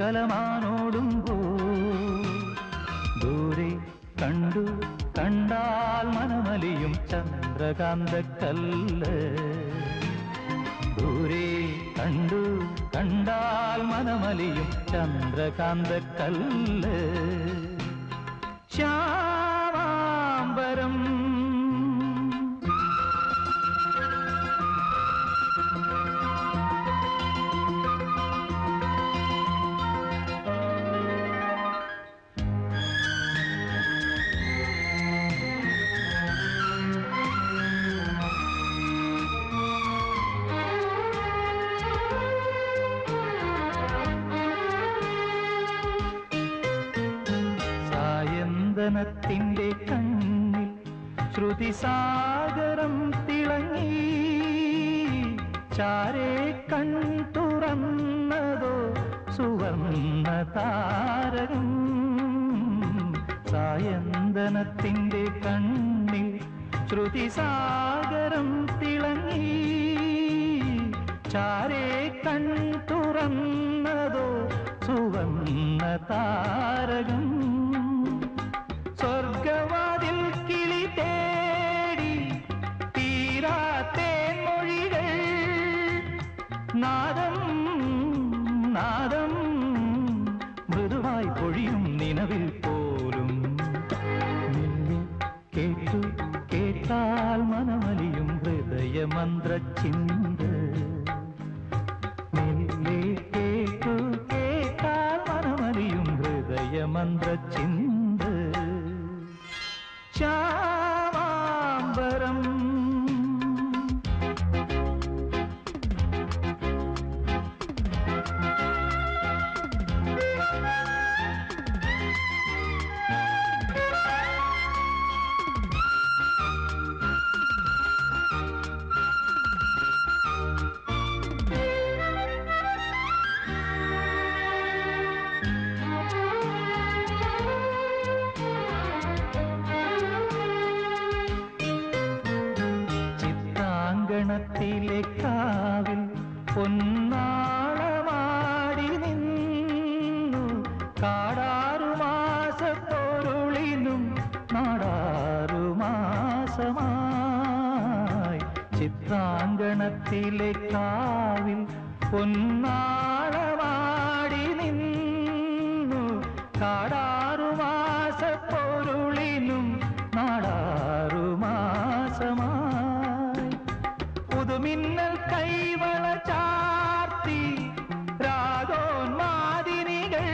കലമാനോടുമ്പോ ദൂരെ കണ്ടു കണ്ടാൽ മനമലിയും ചന്ദ്രകാന്തക്കല്ല് ദൂരെ കണ്ടു കണ്ടാൽ മനമലിയും ചന്ദ്രകാന്തക്കല്ല് ശ്യാമാംബരം സായന്തനത്തിൻ്റെ കണ്ണിൽ ശ്രുതിസാഗരം തിളങ്ങി ചാരേ കൺ തുറന്നതോ സുവർണ്ണ താരകം സായന്തനത്തിൻ്റെ കണ്ണിൽ ശ്രുതിസാഗരം തിളങ്ങി ചാരേ കൺ തുറന്നതോ സുവർണ്ണ താരകം സ്വർഗവാതിൽ കിളി തേടി തീരാത്തേൻ മൊഴികൾ നാദം നാദം മൃദുവായി പൊഴിയും നിലവിൽ പോലും നിന്നെ കേട്ടു കേട്ടാൽ മനമലിയും ഹൃദയമന്ത്രച്ചിന്ത നിന്നെ കേട്ടു കേട്ടാൽ മനമലിയും ഹൃദയമന്ത്രച്ചിന്ത ശ്യാമാംബരം ത്തിലെ കാവിൽ പൊന്നാളമാടി നിന്നു കാടാറുമാസപ്പൊരുളിനും നാടാറുമാസമായി ചിത്രാങ്കണത്തിലെ കാവിൽ പൊന്നാളമാടി നിന്നു കാടാറുമാസപ്പൊരുളിനും നാടാറുമാസമായി പുതുമിന്നൽ കൈവള ചാർത്തി രാഗോന്മാദിനികൾ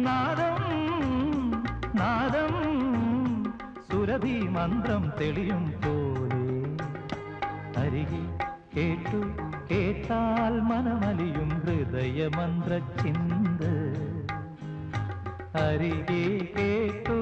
നാദം നാദം സുരഭി മന്ത്രം തെളിയും പോലെ അരികെ കേട്ടു കേട്ടാൽ മനമലിയും ഹൃദയമന്ത്രച്ചിന്ത അരികെ കേട്ടു